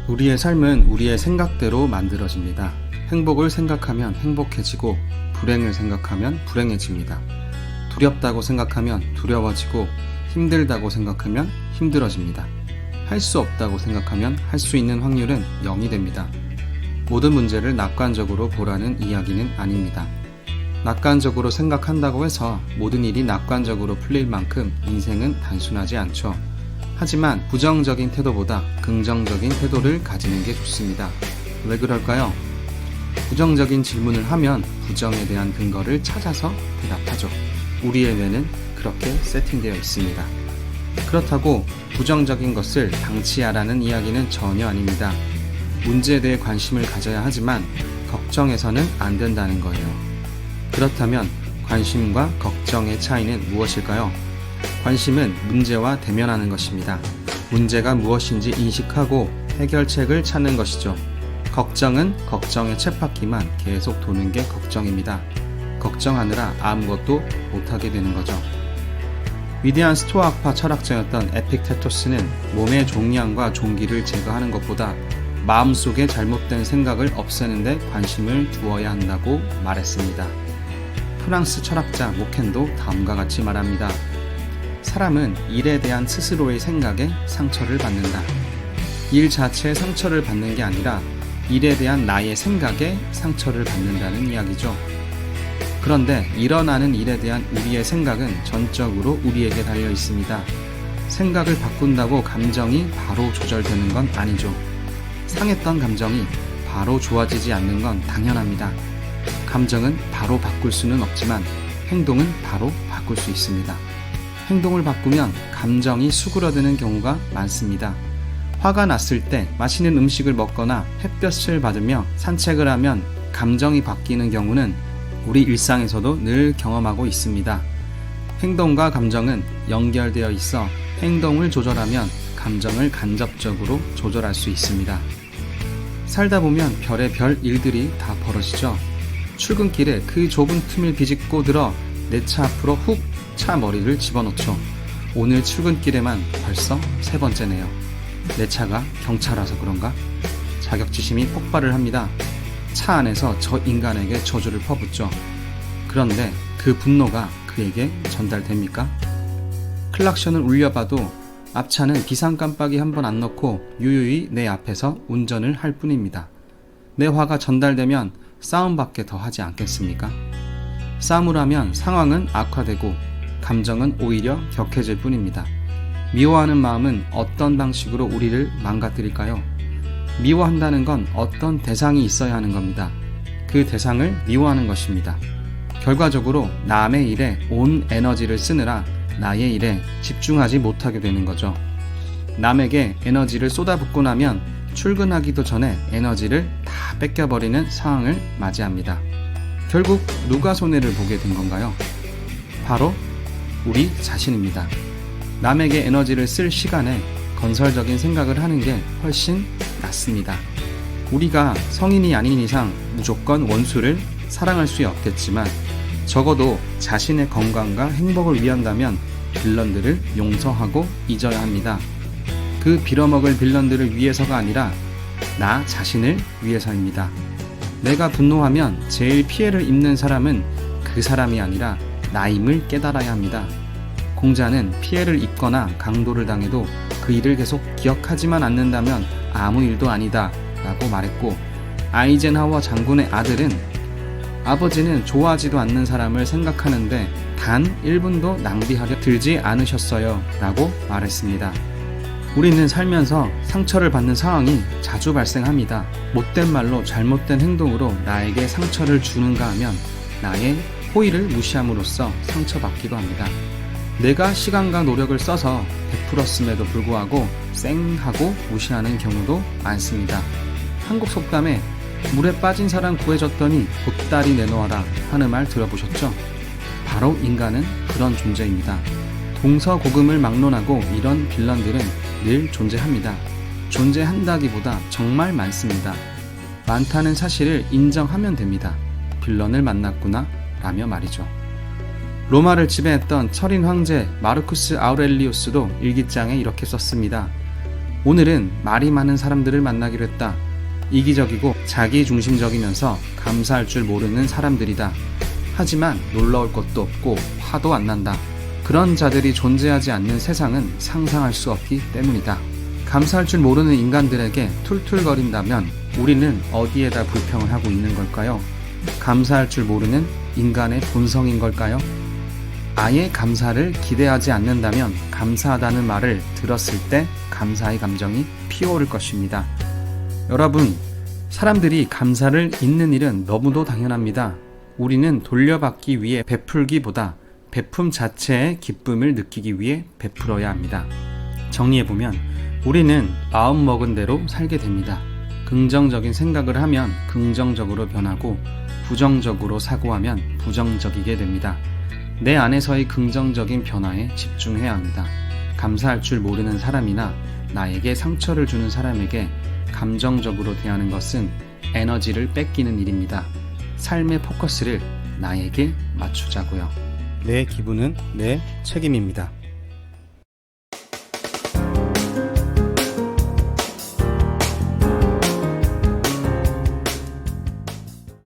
우리의 삶은 우리의 생각대로 만들어집니다. 행복을 생각하면 행복해지고 불행을 생각하면 불행해집니다. 두렵다고 생각하면 두려워지고 힘들다고 생각하면 힘들어집니다. 할 수 없다고 생각하면 할 수 있는 확률은 0이 됩니다. 모든 문제를 낙관적으로 보라는 이야기는 아닙니다. 낙관적으로 생각한다고 해서 모든 일이 낙관적으로 풀릴 만큼 인생은 단순하지 않죠. 하지만 부정적인 태도보다 긍정적인 태도를 가지는 게 좋습니다. 왜 그럴까요? 부정적인 질문을 하면 부정에 대한 근거를 찾아서 대답하죠. 우리의 뇌는 그렇게 세팅되어 있습니다. 그렇다고 부정적인 것을 방치하라는 이야기는 전혀 아닙니다. 문제에 대해 관심을 가져야 하지만 걱정해서는 안 된다는 거예요. 그렇다면 관심과 걱정의 차이는 무엇일까요? 관심은 문제와 대면하는 것입니다. 문제가 무엇인지 인식하고 해결책을 찾는 것이죠. 걱정은 걱정의 쳇바퀴만 계속 도는 게 걱정입니다. 걱정하느라 아무것도 못하게 되는 거죠. 위대한 스토아파 철학자였던 에픽테토스는 몸의 종양과 종기를 제거하는 것보다 마음속에 잘못된 생각을 없애는 데 관심을 두어야 한다고 말했습니다. 프랑스 철학자 모켄도 다음과 같이 말합니다. 사람은 일에 대한 스스로의 생각에 상처를 받는다. 일 자체에 상처를 받는 게 아니라 일에 대한 나의 생각에 상처를 받는다는 이야기죠. 그런데 일어나는 일에 대한 우리의 생각은 전적으로 우리에게 달려 있습니다. 생각을 바꾼다고 감정이 바로 조절되는 건 아니죠. 상했던 감정이 바로 좋아지지 않는 건 당연합니다. 감정은 바로 바꿀 수는 없지만 행동은 바로 바꿀 수 있습니다. 행동을 바꾸면 감정이 수그러드는 경우가 많습니다. 화가 났을 때 맛있는 음식을 먹거나 햇볕을 받으며 산책을 하면 감정이 바뀌는 경우는 우리 일상에서도 늘 경험하고 있습니다. 행동과 감정은 연결되어 있어 행동을 조절하면 감정을 간접적으로 조절할 수 있습니다. 살다 보면 별의별 일들이 다 벌어지죠. 출근길에 그 좁은 틈을 비집고 들어 내 차 앞으로 훅 차 머리를 집어넣죠. 오늘 출근길에만 벌써 3번째네요. 내 차가 경차라서 그런가? 자격지심이 폭발을 합니다. 차 안에서 저 인간에게 저주를 퍼붓죠. 그런데 그 분노가 그에게 전달됩니까? 클락션을 울려봐도 앞차는 비상 깜빡이 한 번 안 넣고 유유히 내 앞에서 운전을 할 뿐입니다. 내 화가 전달되면 싸움밖에 더 하지 않겠습니까? 싸움을 하면 상황은 악화되고 감정은 오히려 격해질 뿐입니다. 미워하는 마음은 어떤 방식으로 우리를 망가뜨릴까요? 미워한다는 건 어떤 대상이 있어야 하는 겁니다. 그 대상을 미워하는 것입니다. 결과적으로 남의 일에 온 에너지를 쓰느라 나의 일에 집중하지 못하게 되는 거죠. 남에게 에너지를 쏟아붓고 나면 출근하기도 전에 에너지를 다 뺏겨버리는 상황을 맞이합니다. 결국 누가 손해를 보게 된 건가요? 바로 우리 자신입니다. 남에게 에너지를 쓸 시간에 건설적인 생각을 하는 게 훨씬 낫습니다. 우리가 성인이 아닌 이상 무조건 원수를 사랑할 수 없겠지만 적어도 자신의 건강과 행복을 위한다면 빌런들을 용서하고 잊어야 합니다. 그 빌어먹을 빌런들을 위해서가 아니라 나 자신을 위해서입니다. 내가 분노하면 제일 피해를 입는 사람은 그 사람이 아니라 나임을 깨달아야 합니다. 공자는 피해를 입거나 강도를 당해도 그 일을 계속 기억하지만 않는다면 아무 일도 아니다 라고 말했고, 아이젠하워 장군의 아들은 아버지는 좋아하지도 않는 사람을 생각하는데 단 1분도 낭비하려 들지 않으셨어요 라고 말했습니다. 우리는 살면서 상처를 받는 상황이 자주 발생합니다. 못된 말로 잘못된 행동으로 나에게 상처를 주는가 하면 나의 호의를 무시함으로써 상처받기도 합니다. 내가 시간과 노력을 써서 베풀었음에도 불구하고 쌩 하고 무시하는 경우도 많습니다. 한국 속담에 물에 빠진 사람 구해줬더니 보따리 내놓아라 하는 말 들어보셨죠? 바로 인간은 그런 존재입니다. 동서고금을 막론하고 이런 빌런들은 늘 존재합니다. 존재한다기보다 정말 많습니다. 많다는 사실을 인정하면 됩니다. 빌런을 만났구나 라며 말이죠. 로마를 지배했던 철인 황제 마르쿠스 아우렐리우스도 일기장에 이렇게 썼습니다. 오늘은 말이 많은 사람들을 만나기로 했다. 이기적이고 자기중심적이면서 감사할 줄 모르는 사람들이다. 하지만 놀라울 것도 없고 화도 안 난다. 그런 자들이 존재하지 않는 세상은 상상할 수 없기 때문이다. 감사할 줄 모르는 인간들에게 툴툴거린다면 우리는 어디에다 불평을 하고 있는 걸까요? 감사할 줄 모르는 인간의 본성인 걸까요? 아예 감사를 기대하지 않는다면 감사하다는 말을 들었을 때 감사의 감정이 피어오를 것입니다. 여러분, 사람들이 감사를 잊는 일은 너무도 당연합니다. 우리는 돌려받기 위해 베풀기보다 베품 자체의 기쁨을 느끼기 위해 베풀어야 합니다. 정리해보면 우리는 마음먹은 대로 살게 됩니다. 긍정적인 생각을 하면 긍정적으로 변하고 부정적으로 사고하면 부정적이게 됩니다. 내 안에서의 긍정적인 변화에 집중해야 합니다. 감사할 줄 모르는 사람이나 나에게 상처를 주는 사람에게 감정적으로 대하는 것은 에너지를 뺏기는 일입니다. 삶의 포커스를 나에게 맞추자고요. 내 기분은 내 책임입니다.